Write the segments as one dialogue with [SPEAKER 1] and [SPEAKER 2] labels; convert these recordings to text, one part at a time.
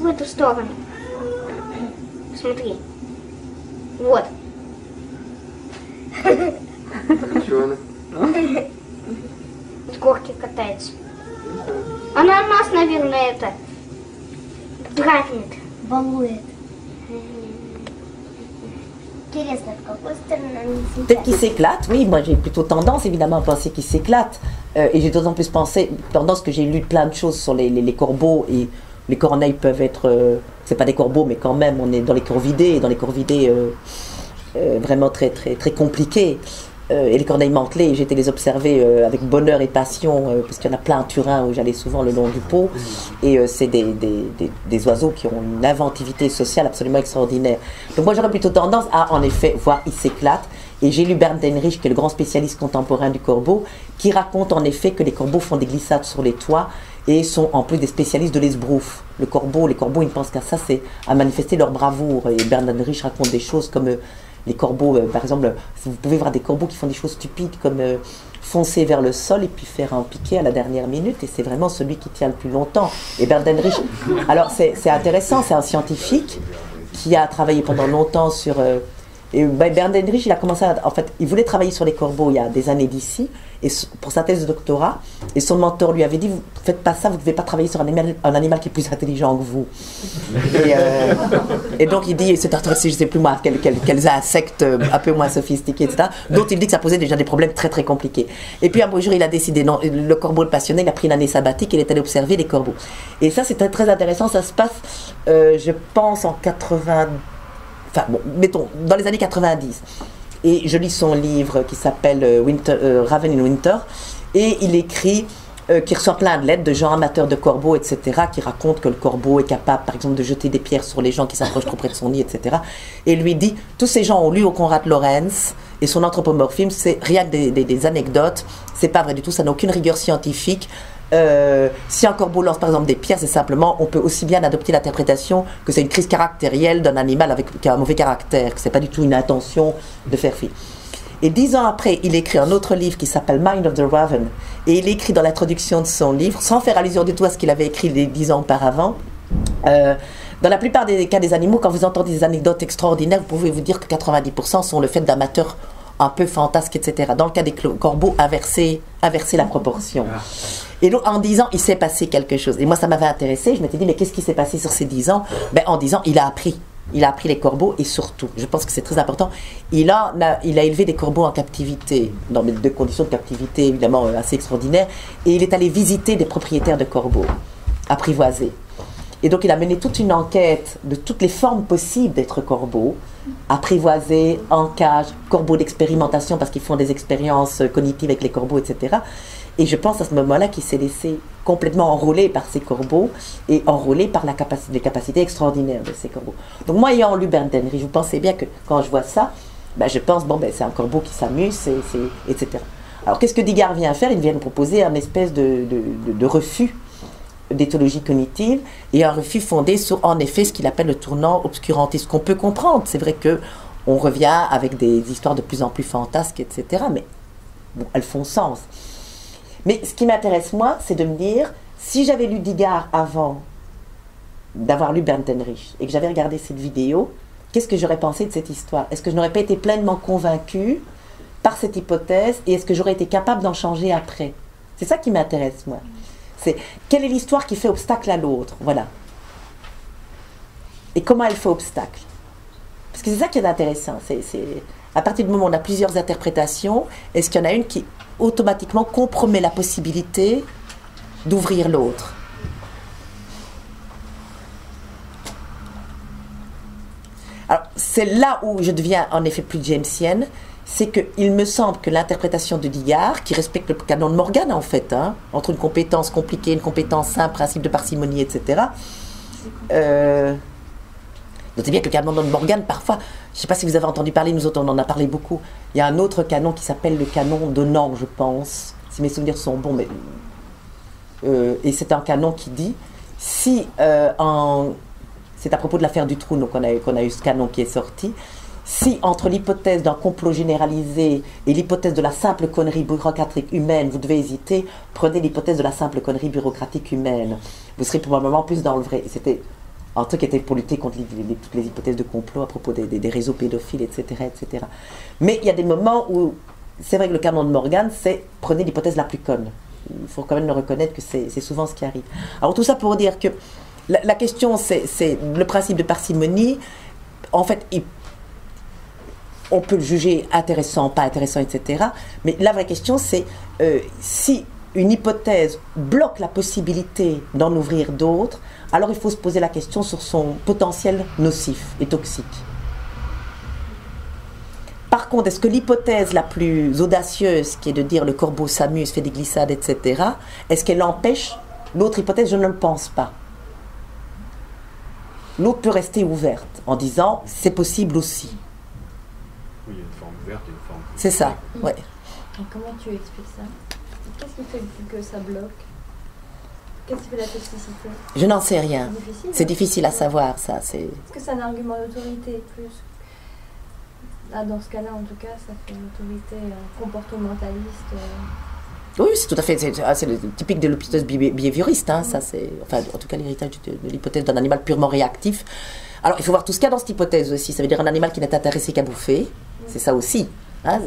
[SPEAKER 1] В эту сторону. Смотри. Вот.
[SPEAKER 2] Чего она?
[SPEAKER 1] С горки катается. Она нас, наверное, это дразнит.
[SPEAKER 3] Балует. Интересно, в какой стороне они сидят?
[SPEAKER 4] Peut-être qu'il s'éclate, oui, moi j'ai plutôt tendance évidemment à penser qu'il s'éclate. Et j'ai d'autant plus tendance que j'ai lu plein de choses sur les corbeaux, et les corneilles peuvent être, c'est pas des corbeaux, mais quand même on est dans les corvidés, et dans les corvidés vraiment très, très, très compliqués. Et les corneilles mantelées, j'ai été les observer avec bonheur et passion, parce qu'il y en a plein à Turin où j'allais souvent le long du Pô, et c'est des oiseaux qui ont une inventivité sociale absolument extraordinaire. Donc moi j'aurais plutôt tendance à, en effet, voir ils s'éclatent. Et j'ai lu Bernd Dänrich, qui est le grand spécialiste contemporain du corbeau, qui raconte en effet que les corbeaux font des glissades sur les toits et sont en plus des spécialistes de l'esbrouf. Les corbeaux, ils ne pensent qu'à ça, c'est à manifester leur bravoure. Et Bernd Dänrich raconte des choses comme les corbeaux, par exemple, vous pouvez voir des corbeaux qui font des choses stupides comme foncer vers le sol et puis faire un piqué à la dernière minute, et c'est vraiment celui qui tient le plus longtemps. Et Bernd Dänrich, alors c'est intéressant, c'est un scientifique qui a travaillé pendant longtemps sur... Et Bernd Dänrich, il a commencé en fait, il voulait travailler sur les corbeaux il y a des années d'ici, et pour sa thèse de doctorat, et son mentor lui avait dit, vous ne faites pas ça, vous ne devez pas travailler sur un animal qui est plus intelligent que vous. Et donc il dit, il s'est intéressé, je ne sais plus moi, quels insectes un peu moins sophistiqués, etc., dont il dit que ça posait déjà des problèmes très très compliqués. Et puis un beau jour, il a décidé, non, le corbeau le passionné, il a pris une année sabbatique, il est allé observer les corbeaux. Et ça, c'est très, très intéressant, ça se passe, je pense, en 80... Enfin, bon, mettons, dans les années 90. Et je lis son livre qui s'appelle Raven in Winter. Et il écrit qu'il reçoit plein de lettres de gens amateurs de corbeaux, etc., qui racontent que le corbeau est capable, par exemple, de jeter des pierres sur les gens qui s'approchent trop près de son nid, etc. Et lui dit, tous ces gens ont lu au Konrad Lorenz, et son anthropomorphisme, c'est rien que des anecdotes, c'est pas vrai du tout, ça n'a aucune rigueur scientifique. Si un corbeau lance par exemple des pierres, c'est simplement, on peut aussi bien adopter l'interprétation que c'est une crise caractérielle d'un animal qui a un mauvais caractère, que c'est pas du tout une intention de faire fi. Et 10 ans après, il écrit un autre livre qui s'appelle Mind of the Raven, et il écrit dans l'introduction de son livre, sans faire allusion du tout à ce qu'il avait écrit les 10 ans auparavant, dans la plupart des cas des animaux, quand vous entendez des anecdotes extraordinaires, vous pouvez vous dire que 90% sont le fait d'amateurs un peu fantasques, etc. Dans le cas des corbeaux, inverser la proportion. Et donc, en 10 ans, il s'est passé quelque chose. Et moi, ça m'avait intéressé. Je m'étais dit, mais qu'est-ce qui s'est passé sur ces 10 ans? Ben, en 10 ans, il a appris. Il a appris les corbeaux, et surtout, je pense que c'est très important, il a élevé des corbeaux en captivité, dans des conditions de captivité évidemment assez extraordinaires, et il est allé visiter des propriétaires de corbeaux, apprivoisés. Et donc il a mené toute une enquête de toutes les formes possibles d'être corbeau, apprivoisés, en cage, corbeaux d'expérimentation, parce qu'ils font des expériences cognitives avec les corbeaux, etc. Et je pense à ce moment-là qu'il s'est laissé complètement enrôler par ces corbeaux et enrôler par les capacités extraordinaires de ces corbeaux. Donc moi, ayant lu Bernd Dänrich, vous pensez bien que quand je vois ça, ben, je pense, bon, ben, c'est un corbeau qui s'amuse, etc. Alors qu'est-ce que Digard vient faire? Il vient nous proposer un espèce de refus d'éthologie cognitive, et un refus fondé sur, en effet, ce qu'il appelle le tournant obscurantiste, qu'on peut comprendre. C'est vrai qu'on revient avec des histoires de plus en plus fantasques, etc., mais bon, elles font sens. Mais ce qui m'intéresse, moi, c'est de me dire, si j'avais lu Digard avant d'avoir lu Bernd Dänrich, et que j'avais regardé cette vidéo, qu'est-ce que j'aurais pensé de cette histoire? Est-ce que je n'aurais pas été pleinement convaincue par cette hypothèse, et est-ce que j'aurais été capable d'en changer après? C'est ça qui m'intéresse, moi. C'est quelle est l'histoire qui fait obstacle à l'autre, voilà. Et comment elle fait obstacle? Parce que c'est ça qui est intéressant. À partir du moment où on a plusieurs interprétations, est-ce qu'il y en a une qui automatiquement compromet la possibilité d'ouvrir l'autre? Alors, c'est là où je deviens en effet plus jamesienne, c'est qu'il me semble que l'interprétation de Digard, qui respecte le canon de Morgan en fait, hein, entre une compétence compliquée, une compétence simple, principe de parcimonie, etc. Notez bien que le canon de Morgan, parfois, je ne sais pas si vous avez entendu parler, nous autres on en a parlé beaucoup, il y a un autre canon qui s'appelle le canon de Nant, je pense, si mes souvenirs sont bons, mais, et c'est un canon qui dit, si, c'est à propos de l'affaire du trou, donc on a eu ce canon qui est sorti, si entre l'hypothèse d'un complot généralisé et l'hypothèse de la simple connerie bureaucratique humaine, vous devez hésiter, prenez l'hypothèse de la simple connerie bureaucratique humaine. Vous serez probablement plus dans le vrai. C'était un truc qui était pour lutter contre toutes les hypothèses de complot à propos des réseaux pédophiles, etc., etc. Mais il y a des moments où, c'est vrai que le canon de Morgan, c'est prenez l'hypothèse la plus conne. Il faut quand même le reconnaître que c'est souvent ce qui arrive. Alors tout ça pour dire que la question, c'est le principe de parcimonie. En fait, on peut le juger intéressant, pas intéressant, etc. Mais la vraie question, c'est si une hypothèse bloque la possibilité d'en ouvrir d'autres, alors il faut se poser la question sur son potentiel nocif et toxique. Par contre, est-ce que l'hypothèse la plus audacieuse, qui est de dire le corbeau s'amuse, fait des glissades, etc., est-ce qu'elle empêche l'autre hypothèse? Je ne le pense pas. L'autre peut rester ouverte en disant c'est possible aussi.
[SPEAKER 2] Oui, il y a une forme ouverte et une forme...
[SPEAKER 4] C'est ça, ouais.
[SPEAKER 5] Et comment tu expliques ça? Qu'est-ce qui fait que ça bloque? Qu'est-ce qui fait la toxicité?
[SPEAKER 4] Je n'en sais rien. C'est
[SPEAKER 5] hein.
[SPEAKER 4] difficile à savoir, ça.
[SPEAKER 5] Est-ce que c'est un argument d'autorité plus? Ah, dans ce cas-là, en tout cas, ça fait une autorité comportementaliste.
[SPEAKER 4] Oui, c'est tout à fait, c'est le typique de l'hypothèse behavioriste, hein, ça c'est, enfin, en tout cas l'héritage de l'hypothèse d'un animal purement réactif. Alors il faut voir tout ce qu'il y a dans cette hypothèse aussi, ça veut dire un animal qui n'est intéressé qu'à bouffer, c'est ça aussi. Hein,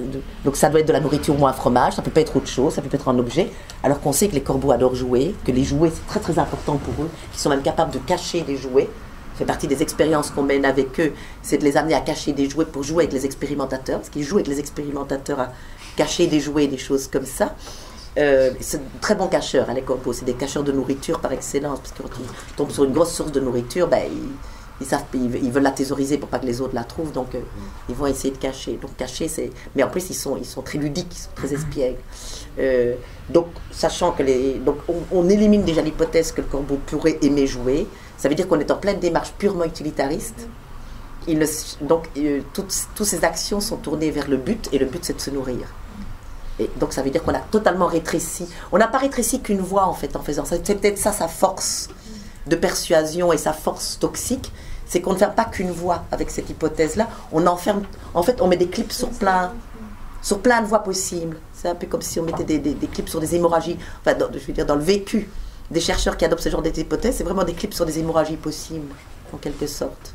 [SPEAKER 4] donc ça doit être de la nourriture ou un fromage, ça peut pas être autre chose, ça peut être un objet, alors qu'on sait que les corbeaux adorent jouer, que les jouets c'est très très important pour eux, qu'ils sont même capables de cacher des jouets. Ça fait partie des expériences qu'on mène avec eux, c'est de les amener à cacher des jouets pour jouer avec les expérimentateurs, parce qu'ils jouent avec les expérimentateurs à cacher des jouets, des choses comme ça. C'est de très bons cacheurs, hein, les corbeaux, c'est des cacheurs de nourriture par excellence, parce que quand ils tombent sur une grosse source de nourriture, ben, ils veulent la thésauriser pour pas que les autres la trouvent, donc ils vont essayer de cacher. Donc cacher, c'est... Mais en plus, ils sont très ludiques, ils sont très espiègles. Donc, sachant que donc, on élimine déjà l'hypothèse que le corbeau pourrait aimer jouer, ça veut dire qu'on est en pleine démarche purement utilitariste. Donc, toutes ces actions sont tournées vers le but, et le but, c'est de se nourrir. Et donc ça veut dire qu'on a totalement rétréci. On n'a pas rétréci qu'une voie en fait en faisant ça. C'est peut-être ça sa force de persuasion et sa force toxique, c'est qu'on ne ferme pas qu'une voie avec cette hypothèse-là. On enferme, en fait, on met des clips sur plein de voies possibles. C'est un peu comme si on mettait des clips sur des hémorragies. Enfin, je veux dire, dans le vécu des chercheurs qui adoptent ce genre d'hypothèses, c'est vraiment des clips sur des hémorragies possibles, en quelque sorte.